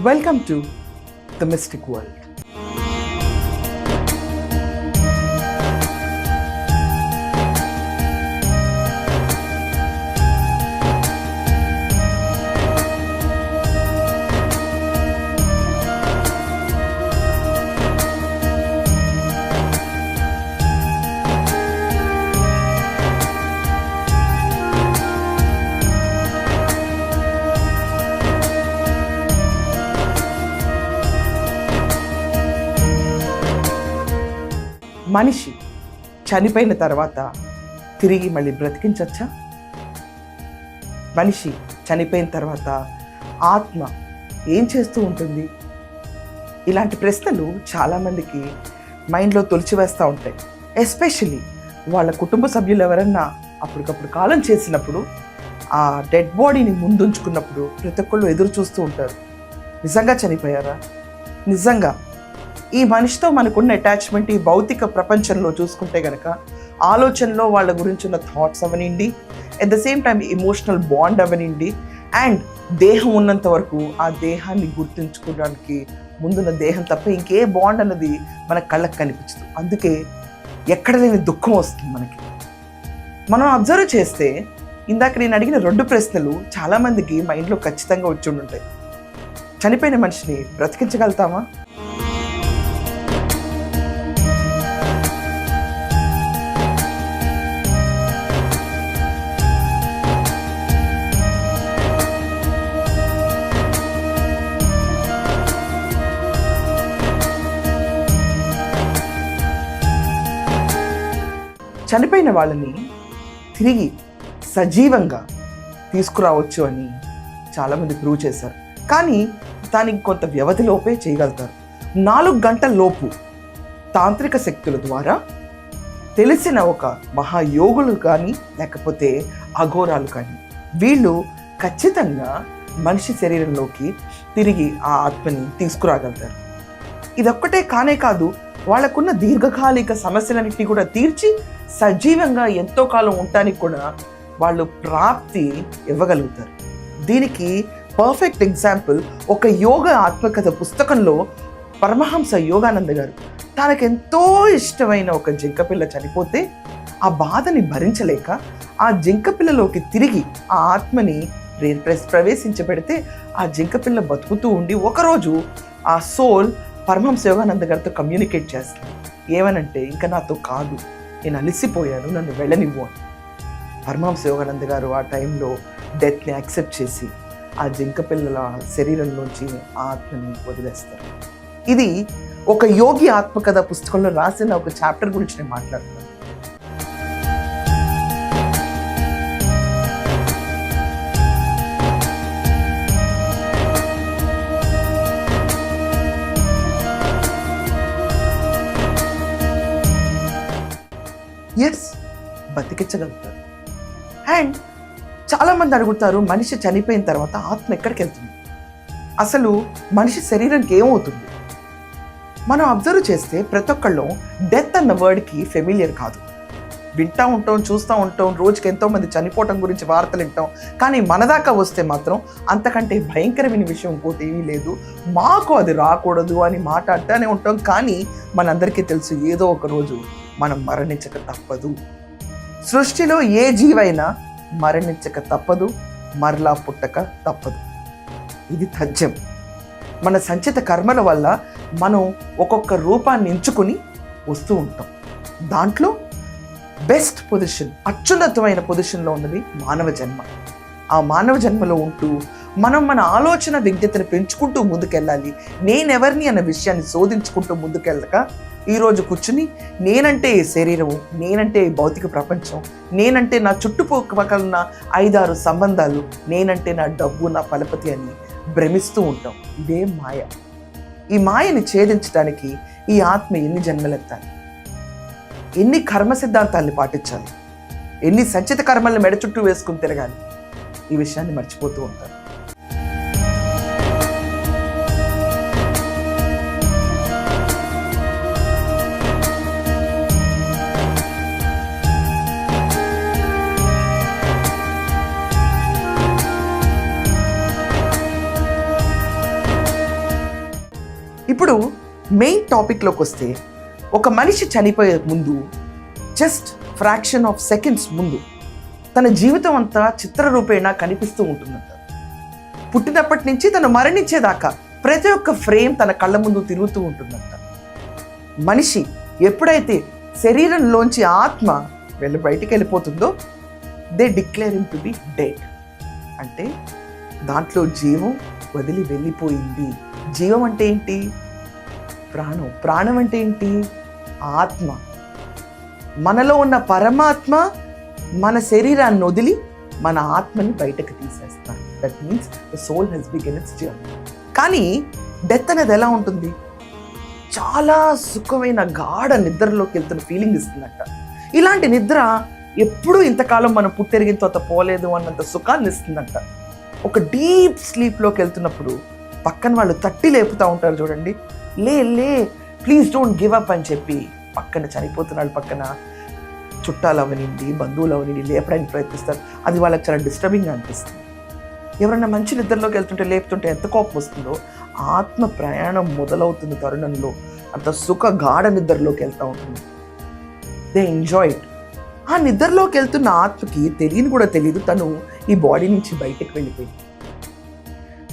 Welcome to the Mystic World. మనిషి చనిపోయిన తర్వాత తిరిగి మళ్ళీ బ్రతికించచ్చా? మనిషి చనిపోయిన తర్వాత ఆత్మ ఏం చేస్తూ ఉంటుంది? ఇలాంటి ప్రశ్నలు చాలామందికి మైండ్లో తొలిచివేస్తూ ఉంటాయి. ఎస్పెషలీ వాళ్ళ కుటుంబ సభ్యులు ఎవరన్నా అప్పటికప్పుడు కాలం చేసినప్పుడు ఆ డెడ్ బాడీని ముందుంచుకున్నప్పుడు ప్రతి ఒక్కళ్ళు ఎదురు చూస్తూ ఉంటారు. నిజంగా చనిపోయారా? నిజంగా ఈ మనిషితో మనకున్న అటాచ్మెంట్ ఈ భౌతిక ప్రపంచంలో చూసుకుంటే కనుక ఆలోచనలో వాళ్ళ గురించి ఉన్న థాట్స్ అవనండి, at the same time emotional bond అవనండి, అండ్ దేహం ఉన్నంత వరకు ఆ దేహాన్ని గుర్తుంచుకోవడానికి ముందున్న దేహం తప్ప ఇంకే బాండ్ అన్నది మన కళ్ళకు కనిపించదు. అందుకే ఎక్కడ లేని దుఃఖం వస్తుంది మనకి. మనం అబ్జర్వ్ చేస్తే ఇందాక నేను అడిగిన 2 ప్రశ్నలు చాలామందికి మైండ్లో ఖచ్చితంగా వచ్చి ఉంటాయి. చనిపోయిన మనిషిని బ్రతికించగలుగుతామా? చనిపోయిన వాళ్ళని తిరిగి సజీవంగా తీసుకురావచ్చు అని చాలామంది ప్రూవ్ చేశారు. కానీ దానికి కొంత వ్యవధిలోపే చేయగలుగుతారు. 4 గంటల లోపు తాంత్రిక శక్తుల ద్వారా తెలిసిన ఒక మహాయోగులు కానీ లేకపోతే అఘోరాలు కానీ వీళ్ళు ఖచ్చితంగా మనిషి శరీరంలోకి తిరిగి ఆ ఆత్మని తీసుకురాగలుగుతారు. ఇదొక్కటే కానే కాదు, వాళ్ళకున్న దీర్ఘకాలిక సమస్యలన్నింటినీ కూడా తీర్చి సజీవంగా ఎంతో కాలం ఉండటానికి కూడా వాళ్ళు ప్రాప్తి ఇవ్వగలుగుతారు. దీనికి పర్ఫెక్ట్ ఎగ్జాంపుల్ ఒక యోగ ఆత్మకథ పుస్తకంలో పరమహంస యోగానంద గారు తనకెంతో ఇష్టమైన ఒక జింకపిల్ల చనిపోతే ఆ బాధని భరించలేక ఆ జింకపిల్లలోకి తిరిగి ఆ ఆత్మని ప్రవేశించబెడితే ఆ జింకపిల్ల బతుకుతూ ఉండి ఒకరోజు ఆ సోల్ పరమహంస యోగానంద గారితో కమ్యూనికేట్ చేస్తుంది. ఏమనంటే, ఇంకా నాతో కాదు, నేను అలసిపోయాను, నన్ను వెళ్ళనివ్వు అని. పరమహంస యోగానంద గారు ఆ టైంలో డెత్ని యాక్సెప్ట్ చేసి ఆ జింకపిల్లల శరీరంలోంచి ఆ ఆత్మని వదిలేస్తారు. ఇది ఒక యోగి ఆత్మకథ పుస్తకంలో రాసిన ఒక చాప్టర్ గురించి నేను మాట్లాడుతున్నాను. ఎస్, బతికించగలుగుతారు. అండ్ చాలామంది అడుగుతారు, మనిషి చనిపోయిన తర్వాత ఆత్మ ఎక్కడికి వెళ్తుంది? అసలు మనిషి శరీరానికి ఏమవుతుంది? మనం అబ్జర్వ్ చేస్తే ప్రతి ఒక్కళ్ళు డెత్ అన్న వర్డ్కి ఫెమిలియర్ కాదు. వింటూ ఉంటాం, చూస్తూ ఉంటాం, రోజుకి ఎంతోమంది చనిపోవటం గురించి వార్తలు వింటాం. కానీ మన దాకా వస్తే మాత్రం అంతకంటే భయంకరమైన విషయం ఇంకోటి ఏమీ లేదు. మాకు అది రాకూడదు అని మాట్లాడుతూనే ఉంటాం. కానీ మనందరికీ తెలుసు, ఏదో ఒక రోజు మనం మరణించక తప్పదు. సృష్టిలో ఏ జీవైనా మరణించక తప్పదు, మరలా పుట్టక తప్పదు. ఇది తథ్యం. మన సంచిత కర్మల వల్ల మనం ఒక్కొక్క రూపాన్ని ఎంచుకుని వస్తూ ఉంటాం. దాంట్లో బెస్ట్ పొజిషన్, అత్యున్నతమైన పొజిషన్లో ఉన్నది మానవ జన్మ. ఆ మానవ జన్మలో ఉంటూ మనం మన ఆలోచన విజ్ఞతను పెంచుకుంటూ ముందుకెళ్ళాలి. నేనెవరిని అన్న విషయాన్ని శోధించుకుంటూ ముందుకెళ్ళక ఈరోజు కూర్చుని నేనంటే ఈ శరీరము, నేనంటే ఈ భౌతిక ప్రపంచం, నేనంటే నా చుట్టుపక్కల ఉన్న 5-6 సంబంధాలు, నేనంటే నా డబ్బు, నా ఫలపతి అని భ్రమిస్తూ ఉంటాం. ఇదే మాయ. ఈ మాయని ఛేదించడానికి ఈ ఆత్మ ఎన్ని జన్మలెత్తాలి, ఎన్ని కర్మ సిద్ధాంతాన్ని పాటించాలి, ఎన్ని సంచిత కర్మల్ని మెడ చుట్టూ వేసుకుని తిరగాలి, ఈ విషయాన్ని మర్చిపోతూ ఉంటారు. మెయిన్ టాపిక్లోకి వస్తే, ఒక మనిషి చనిపోయే ముందు జస్ట్ ఫ్రాక్షన్ ఆఫ్ సెకండ్స్ ముందు తన జీవితం అంతా చిత్రరూపేణ కనిపిస్తూ ఉంటుందంట. పుట్టినప్పటి నుంచి తను మరణించేదాకా ప్రతి ఒక్క ఫ్రేమ్ తన కళ్ళ ముందు తిరుగుతూ ఉంటుందంట. మనిషి ఎప్పుడైతే శరీరంలోంచి ఆత్మ బయటికి వెళ్ళిపోతుందో they declare him to be dead. అంటే దాంట్లో జీవం వదిలి వెళ్ళిపోయింది. జీవం అంటే ఏంటి? ప్రాణం. ప్రాణం అంటే ఏంటి? ఆత్మ. మనలో ఉన్న పరమాత్మ మన శరీరాన్ని వదిలి మన ఆత్మని బయటకు తీసేస్తాం. That means the soul has begin its journey. కానీ డెత్ అనేది ఎలా ఉంటుంది? చాలా సుఖమైన గాఢ నిద్రలోకి వెళ్తున్న ఫీలింగ్ ఇస్తుందంట. ఇలాంటి నిద్ర ఎప్పుడూ ఇంతకాలం మనం పుట్టెరిగిన తర్వాత పోలేదు అన్నంత సుఖాన్ని ఇస్తుందంట. ఒక డీప్ స్లీప్లోకి వెళ్తున్నప్పుడు పక్కన వాళ్ళు తట్టి లేపుతూ ఉంటారు చూడండి, లే లే ప్లీజ్ డోంట్ గివ్ అప్ అని చెప్పి. పక్కన చనిపోతున్నాడు, పక్కన చుట్టాలు అవనండి, బంధువులు అవనండి లేపడానికి ప్రయత్నిస్తారు. అది వాళ్ళకి చాలా డిస్టర్బింగ్గా అనిపిస్తుంది. ఎవరైనా మంచి నిద్రలోకి వెళ్తుంటే లేపుతుంటే ఎంత కోపం వస్తుందో, ఆత్మ ప్రయాణం మొదలవుతున్న తరుణంలో అంత సుఖ గాఢ నిద్రలోకి వెళ్తూ ఉంటుంది. They enjoy it. ఆ నిద్రలోకి వెళ్తున్న ఆత్మకి తెలియని కూడా తెలియదు తను ఈ బాడీ నుంచి బయటకు వెళ్ళిపోయింది.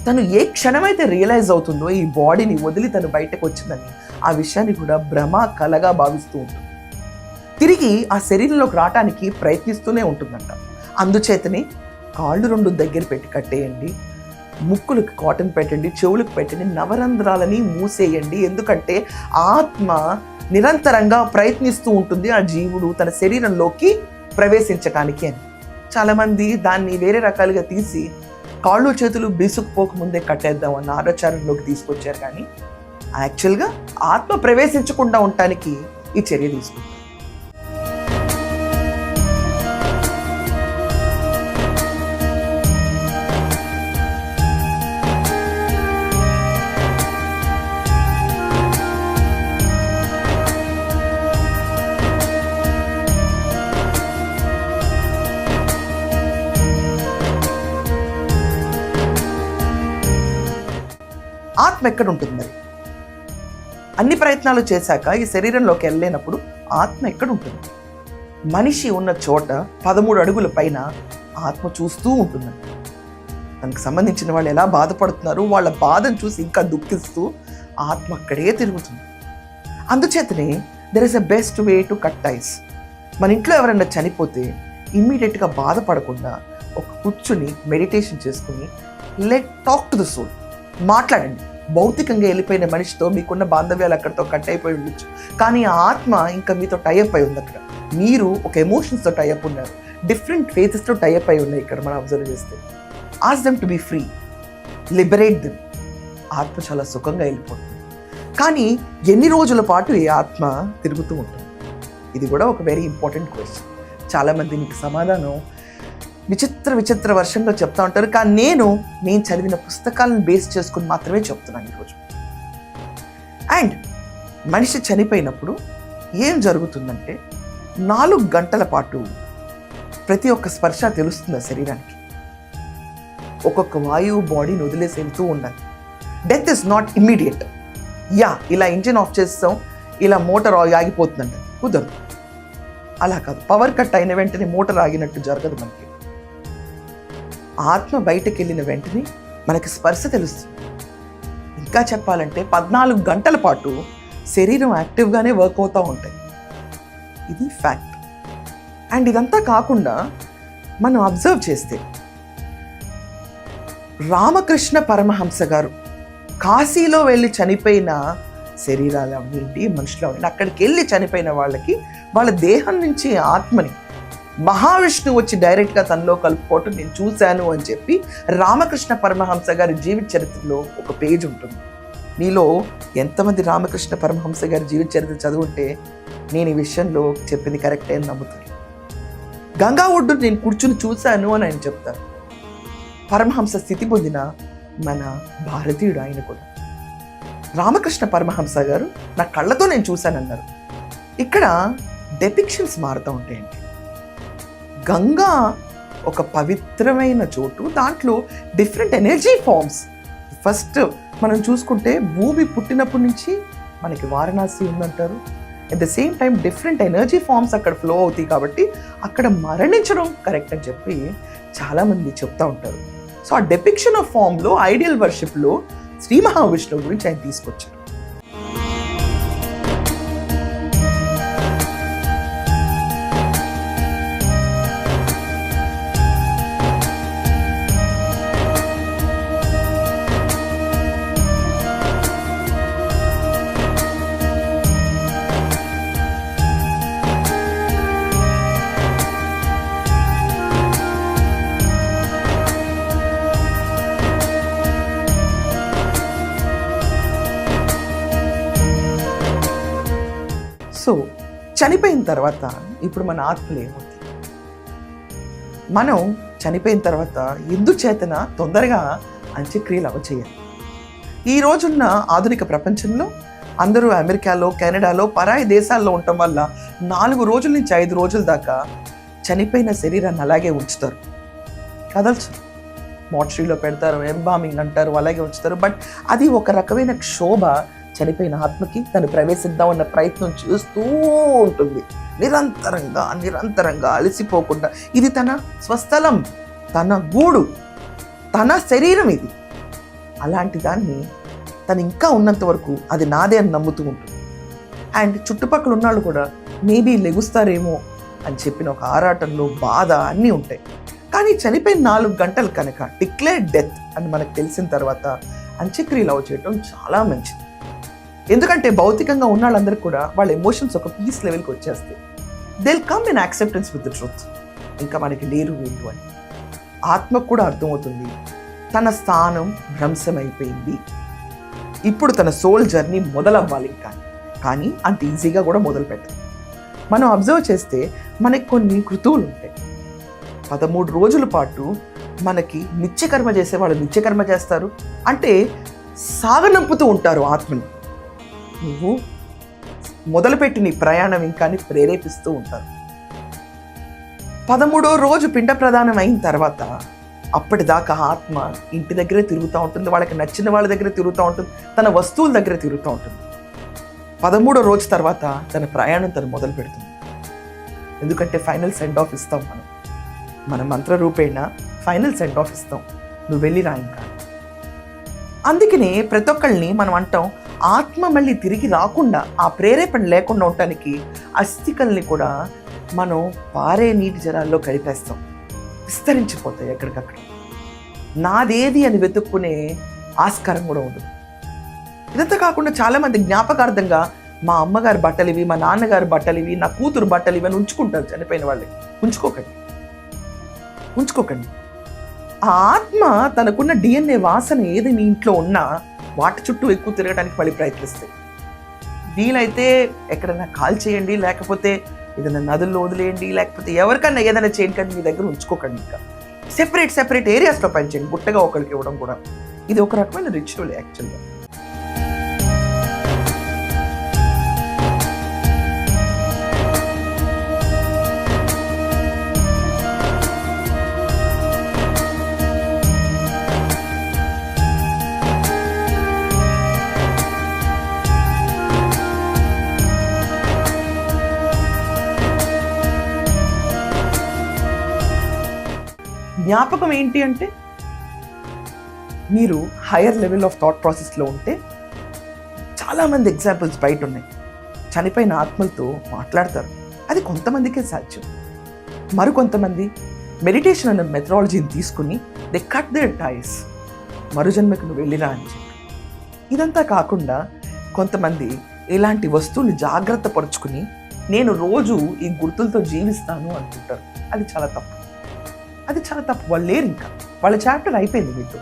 తను ఏ క్షణమైతే రియలైజ్ అవుతుందో ఈ బాడీని వదిలి తను బయటకు వచ్చిందని, ఆ విషయాన్ని కూడా భ్రమ కలగా భావిస్తూ ఉంటుంది. తిరిగి ఆ శరీరంలోకి రావటానికి ప్రయత్నిస్తూనే ఉంటుందంట. అందుచేతనే కాళ్ళు 2 దగ్గర పెట్టి కట్టేయండి, ముక్కులకు కాటన్ పెట్టండి, చెవులకు పెట్టండి, నవరంధ్రాలని మూసేయండి. ఎందుకంటే ఆత్మ నిరంతరంగా ప్రయత్నిస్తూ ఉంటుంది ఆ జీవుడు తన శరీరంలోకి ప్రవేశించటానికి అని. చాలామంది దాన్ని వేరే రకాలుగా తీసి కాళ్ళు చేతులు బీసుకుపోకముందే కట్టేద్దాం అన్న ఆలోచనలోకి తీసుకొచ్చారు. కానీ యాక్చువల్గా ఆత్మ ప్రవేశించకుండా ఉండటానికి ఈ చర్య తీసుకుంటారు. ఆత్మ ఎక్కడ ఉంటుంది మరి? అన్ని ప్రయత్నాలు చేశాక ఈ శరీరంలోకి వెళ్ళలేనప్పుడు ఆత్మ ఎక్కడ ఉంటుంది? మనిషి ఉన్న చోట 13 అడుగుల పైన ఆత్మ చూస్తూ ఉంటుందండి. దానికి సంబంధించిన వాళ్ళు ఎలా బాధపడుతున్నారు, వాళ్ళ బాధను చూసి ఇంకా దుఃఖిస్తూ ఆత్మ అక్కడే తిరుగుతుంది. అందుచేతనే there is a best way to cut ties. మన ఇంట్లో ఎవరైనా చనిపోతే ఇమ్మీడియట్గా బాధపడకుండా ఒక కూర్చుని మెడిటేషన్ చేసుకుని let talk to the soul, మాట్లాడండి. భౌతికంగా వెళ్ళిపోయిన మనిషితో మీకున్న బాంధవ్యాలు అక్కడితో కట్ అయిపోయి ఉండొచ్చు, కానీ ఆ ఆత్మ ఇంకా మీతో టైఅప్ అయి ఉంది. అక్కడ మీరు ఒక ఎమోషన్స్తో టైఅప్ ఉన్నారు, డిఫరెంట్ ఫేజెస్తో టైఅప్ అయి ఉన్నాయి. ఇక్కడ మనం అబ్జర్వ్ చేస్తే ask them to be free, liberate them. ఆత్మ చాలా సుఖంగా వెళ్ళిపోతుంది. కానీ ఎన్ని రోజుల పాటు ఈ ఆత్మ తిరుగుతూ ఉంటుంది? ఇది కూడా ఒక వెరీ ఇంపార్టెంట్ క్వశ్చన్. చాలామంది మీకు సమాధానం విచిత్ర వర్షంలో చెప్తా ఉంటారు. కానీ నేను చదివిన పుస్తకాలను బేస్ చేసుకుని మాత్రమే చెప్తున్నాను ఈరోజు. అండ్ మనిషి చనిపోయినప్పుడు ఏం జరుగుతుందంటే 4 గంటల పాటు ప్రతి ఒక్క స్పర్శ తెలుస్తుంది శరీరానికి. ఒక్కొక్క వాయువు బాడీని వదిలేసి వెళ్తూ ఉండాలి. Death is not immediate. ఇలా ఇంజిన్ ఆఫ్ చేస్తాం, ఇలా మోటార్ ఆగిపోతుందంట, కుదరదు. అలా కాదు, పవర్ కట్ అయిన వెంటనే మోటార్ ఆగినట్టు జరగదు. మనకి ఆత్మ బయటకు వెళ్ళిన వెంటనే మనకి స్పర్శ తెలుస్తుంది. ఇంకా చెప్పాలంటే 14 గంటల పాటు శరీరం యాక్టివ్గానే వర్క్ అవుతూ ఉంటాయి. ఇది ఫ్యాక్ట్. అండ్ ఇదంతా కాకుండా మనం అబ్జర్వ్ చేస్తే రామకృష్ణ పరమహంస గారు కాశీలో వెళ్ళి చనిపోయిన శరీరాలు అవింటి మనుషులు అవి అక్కడికి వెళ్ళి చనిపోయిన వాళ్ళకి వాళ్ళ దేహం నుంచి ఆత్మని మహావిష్ణువు వచ్చి డైరెక్ట్గా తనలో కలుపుకోవటం నేను చూశాను అని చెప్పి రామకృష్ణ పరమహంస గారి జీవిత చరిత్రలో ఒక పేజ్ ఉంటుంది. మీలో ఎంతమంది రామకృష్ణ పరమహంస గారి జీవిత చరిత్ర చదువుంటే నేను ఈ విషయంలో చెప్పింది కరెక్టే అని నమ్ముతాను. గంగా ఒడ్డు నేను కూర్చుని చూశాను అని ఆయన చెప్తారు. పరమహంస స్థితి పొందిన మన భారతీయుడు ఆయన కూడా. రామకృష్ణ పరమహంస గారు నా కళ్ళతో నేను చూశానన్నారు. ఇక్కడ డెపిక్షన్స్ మారుతూ ఉంటాయండి. గంగా ఒక పవిత్రమైన చోటు, దాంట్లో డిఫరెంట్ ఎనర్జీ ఫార్మ్స్. ఫస్ట్ మనం చూసుకుంటే భూమి పుట్టినప్పటి నుంచి మనకి వారణాసి ఉందంటారు. At the same time different energy forms అక్కడ ఫ్లో అవుతాయి కాబట్టి అక్కడ మరణించడం కరెక్ట్ అని చెప్పి చాలామంది చెప్తా ఉంటారు. సో ఆ డెపిక్షన్ ఆఫ్ ఫామ్లో ఐడియల్ వర్షిప్లో శ్రీ మహావిష్ణువు గురించి ఆయన తీసుకొచ్చారు. సో చనిపోయిన తర్వాత ఇప్పుడు మన ఆత్మలు ఏమవుతాయి? మనం చనిపోయిన తర్వాత ఎందుచేతన తొందరగా అంత్యక్రియలు అవచేయాలి. ఈ రోజున్న ఆధునిక ప్రపంచంలో అందరూ అమెరికాలో, కెనడాలో, పరాయి దేశాల్లో ఉండటం వల్ల 4 రోజుల నుంచి 5 రోజుల దాకా చనిపోయిన శరీరాన్ని అలాగే ఉంచుతారు, కదల్చు. మోర్చరీలో పెడతారు, ఎంబామింగ్ అంటారు, అలాగే ఉంచుతారు. బట్ అది ఒక రకమైన క్షోభ. చనిపోయిన ఆత్మకి తను ప్రవేశిద్దామన్న ప్రయత్నం చేస్తూ ఉంటుంది నిరంతరంగా అలసిపోకుండా. ఇది తన స్వస్థలం, తన గూడు, తన శరీరం ఇది. అలాంటి దాన్ని తను ఇంకా ఉన్నంత వరకు అది నాదే అని నమ్ముతూ ఉంటుంది. అండ్ చుట్టుపక్కల ఉన్నాళ్ళు కూడా మేబీ లెగుస్తారేమో అని చెప్పిన ఒక ఆరాటంలో బాధ అన్నీ ఉంటాయి. కానీ చనిపోయిన 4 గంటలు కనుక డిక్లేర్డ్ డెత్ అని మనకు తెలిసిన తర్వాత అంత్యక్రియలు చేయటం చాలా మంచిది. ఎందుకంటే భౌతికంగా ఉన్న వాళ్ళందరూ కూడా వాళ్ళ ఎమోషన్స్ ఒక పీస్ లెవెల్కి వచ్చేస్తాయి. They will come in acceptance with the truth. ఇంకా మనకి లేరు వీళ్ళు అని ఆత్మకు కూడా అర్థమవుతుంది. తన స్థానం భ్రంశమైపోయింది, ఇప్పుడు తన సోల్ జర్నీ మొదలవ్వాలి. ఇంకా కానీ అంత ఈజీగా కూడా మొదలు పెట్టదు. మనం అబ్జర్వ్ చేస్తే మనకి కొన్ని కృతువులు ఉంటాయి. 13 రోజుల పాటు మనకి నిత్యకర్మ చేసేవాళ్ళు నిత్యకర్మ చేస్తారు, అంటే సాగనంపుతూ ఉంటారు ఆత్మని. నువ్వు మొదలుపెట్టి నీ ప్రయాణం ఇంకా ప్రేరేపిస్తూ ఉంటారు. 13వ రోజు పిండ ప్రదానం అయిన తర్వాత అప్పటిదాకా ఆత్మ ఇంటి దగ్గరే తిరుగుతూ ఉంటుంది, వాళ్ళకి నచ్చిన వాళ్ళ దగ్గర తిరుగుతూ ఉంటుంది, తన వస్తువుల దగ్గర తిరుగుతూ ఉంటుంది. 13వ రోజు తర్వాత తన ప్రయాణం తను మొదలు పెడుతుంది. ఎందుకంటే ఫైనల్ సెండ్ ఆఫ్ ఇస్తాం మన మంత్ర రూపేణ ఫైనల్ సెండ్ ఆఫ్ ఇస్తాం, నువ్వు వెళ్ళి రా ఇంకా. అందుకనే ప్రతి ఒక్కళ్ళని మనం అంటాం, ఆత్మ మళ్ళీ తిరిగి రాకుండా, ఆ ప్రేరేపణ లేకుండా ఉండటానికి అస్థికల్ని కూడా మనం పారే నీటి జలాల్లో కలిపేస్తాం, విస్తరించిపోతాయి ఎక్కడికక్కడ. నాదేది అని వెతుక్కునే ఆస్కారం కూడా ఉండదు. ఇదంతా కాకుండా చాలామంది జ్ఞాపకార్థంగా మా అమ్మగారి బట్టలు ఇవి, మా నాన్నగారి బట్టలు ఇవి, నా కూతురు బట్టలు ఇవి అని ఉంచుకుంటారు చనిపోయిన వాళ్ళకి. ఉంచుకోకండి. ఆ ఆత్మ తనకున్న DNA వాసన ఏది మీ ఇంట్లో ఉన్నా వాటి చుట్టూ ఎక్కువ తిరగడానికి మళ్ళీ ప్రయత్నిస్తాయి. వీలైతే ఎక్కడైనా కాల్ చేయండి, లేకపోతే ఏదైనా నదుల్లో వదిలేయండి, లేకపోతే ఎవరికన్నా ఏదైనా చేయండి, కానీ మీ దగ్గర ఉంచుకోకండి. ఇంకా సెపరేట్ ఏరియాస్లో పనిచేయండి. గుట్టగా ఒకరికి ఇవ్వడం కూడా ఇది ఒక రకమైన రిచువల్ యాక్చువల్గా. జ్ఞాపకం ఏంటి అంటే, మీరు హయ్యర్ లెవెల్ ఆఫ్ థాట్ ప్రాసెస్లో ఉంటే చాలామంది ఎగ్జాంపుల్స్ బయట ఉన్నాయి. చనిపోయిన ఆత్మలతో మాట్లాడతారు, అది కొంతమందికే సాధ్యం. మరికొంతమంది మెడిటేషన్ అనే మెథడాలజీని తీసుకుని దే కట్ దేర్ టైస్, మరుజన్మకు నువ్వు వెళ్ళిరా అని చెప్పి. ఇదంతా కాకుండా కొంతమంది ఇలాంటి వస్తువులు జాగ్రత్త పరుచుకుని నేను రోజు ఈ గుర్తులతో జీవిస్తాను అనుకుంటారు. అది చాలా తప్పు. వాళ్ళు లేరు, ఇంకా వాళ్ళ చాప్టర్ అయిపోయింది. మీతో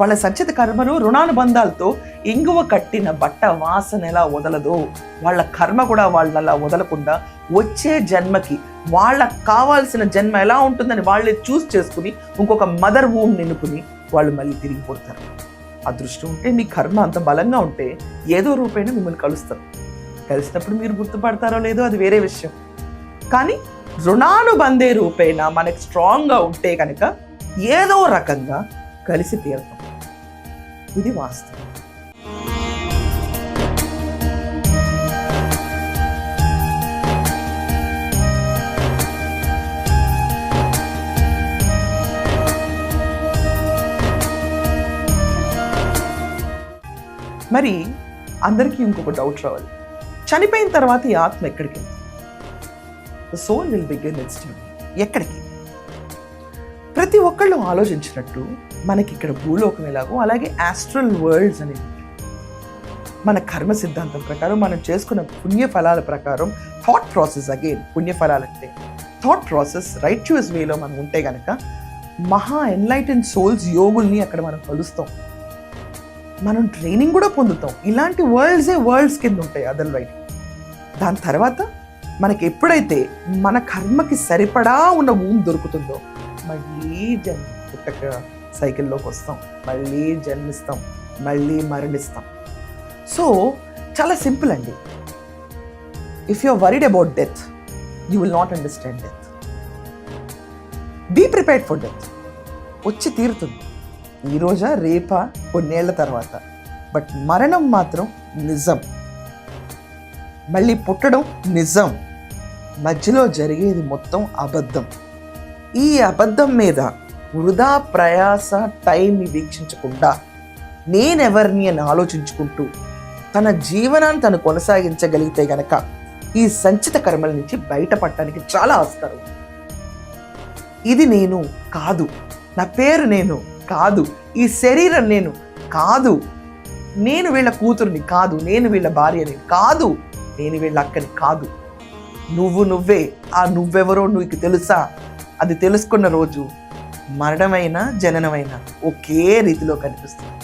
వాళ్ళ సంచిత కర్మలు రుణానుబంధాలతో ఇంగువ కట్టిన బట్ట వాసన ఎలా వదలదో, వాళ్ళ కర్మ కూడా వాళ్ళలా వదలకుండా వచ్చే జన్మకి వాళ్ళకు కావాల్సిన జన్మ ఎలా ఉంటుందని వాళ్ళే చూస్ చేసుకుని ఇంకొక మదర్ వూమ్ నిన్నుకుని వాళ్ళు మళ్ళీ తిరిగి పుడతారు. అదృష్టం ఉంటే మీ కర్మ అంత బలంగా ఉంటే ఏదో రూపేణ మిమ్మల్ని కలుస్తారు. కలిసినప్పుడు మీరు గుర్తుపడతారో లేదో అది వేరే విషయం. కానీ రుణానుబంధే రూపేణ మనకి స్ట్రాంగ్గా ఉంటే కనుక ఏదో రకంగా కలిసి తీరుతాం. ఇది వాస్తవం. మరి అందరికీ ఇంకొక డౌట్ రావాలి, చనిపోయిన తర్వాత ఈ ఆత్మ ఎక్కడికి వెళ్తుంది? The soul will begin its journey. ఎక్కడికి? ప్రతి ఒక్కళ్ళు ఆలోచించినట్టు మనకి ఇక్కడ భూలోకం ఎలాగో అలాగే ఆస్ట్రల్ వరల్డ్స్ అనేవి మన కర్మ సిద్ధాంతం ప్రకారం మనం చేసుకున్న పుణ్య ఫలాల ప్రకారం థాట్ ప్రాసెస్, అగైన్ పుణ్యఫలాలు అంటే థాట్ ప్రాసెస్ రైట్యూస్ వేలో మనం ఉంటే కనుక మహా ఎన్లైటెన్ సోల్స్ యోగుల్ని అక్కడ మనం కలుస్తాం, మనం ట్రైనింగ్ కూడా పొందుతాం. ఇలాంటి వరల్డ్స్ కింద ఉంటాయి అదర్వైజ్. దాని తర్వాత మనకి ఎప్పుడైతే మన కర్మకి సరిపడా ఉన్న భూమి దొరుకుతుందో మళ్ళీ పుట్టక సైకిల్లోకి వస్తాం, మళ్ళీ జన్మిస్తాం, మళ్ళీ మరణిస్తాం. సో చాలా సింపుల్ అండి. If you are worried about death, you will not understand death. Be prepared for death. వచ్చి తీరుతుంది, ఈరోజా రేపా కొన్నేళ్ల తర్వాత. బట్ మరణం మాత్రం నిజం, మళ్ళీ పుట్టడం నిజం, మధ్యలో జరిగేది మొత్తం అబద్ధం. ఈ అబద్ధం మీద వృధా ప్రయాస టైంని వీక్షించకుండా నేనెవరిని అని ఆలోచించుకుంటూ తన జీవనాన్ని తను కొనసాగించగలిగితే గనక ఈ సంచిత కర్మల నుంచి బయటపడటానికి చాలా ఆస్కారం. ఇది నేను కాదు, నా పేరు నేను కాదు, ఈ శరీరం నేను కాదు, నేను వీళ్ళ కూతురుని కాదు, నేను వీళ్ళ భార్యని కాదు, నేను వీళ్ళ అక్కని కాదు. నువ్వే. ఆ నువ్వెవరో నీకు తెలుసా? అది తెలుసుకున్న రోజు మరణమైనా జననమైనా ఒకే రీతిలో కనిపిస్తుంది.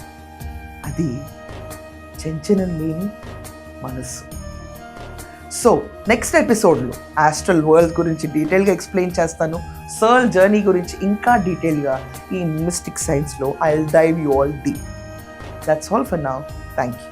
అది చెంచనం లేని మనస్సు. సో నెక్స్ట్ ఎపిసోడ్లో ఆస్ట్రల్ వరల్డ్ గురించి డీటెయిల్గా ఎక్స్ప్లెయిన్ చేస్తాను. సోల్ జర్నీ గురించి ఇంకా డీటెయిల్గా ఈ మిస్టిక్ సైన్స్లో I will dive you all deep. That's all for now. Thank you.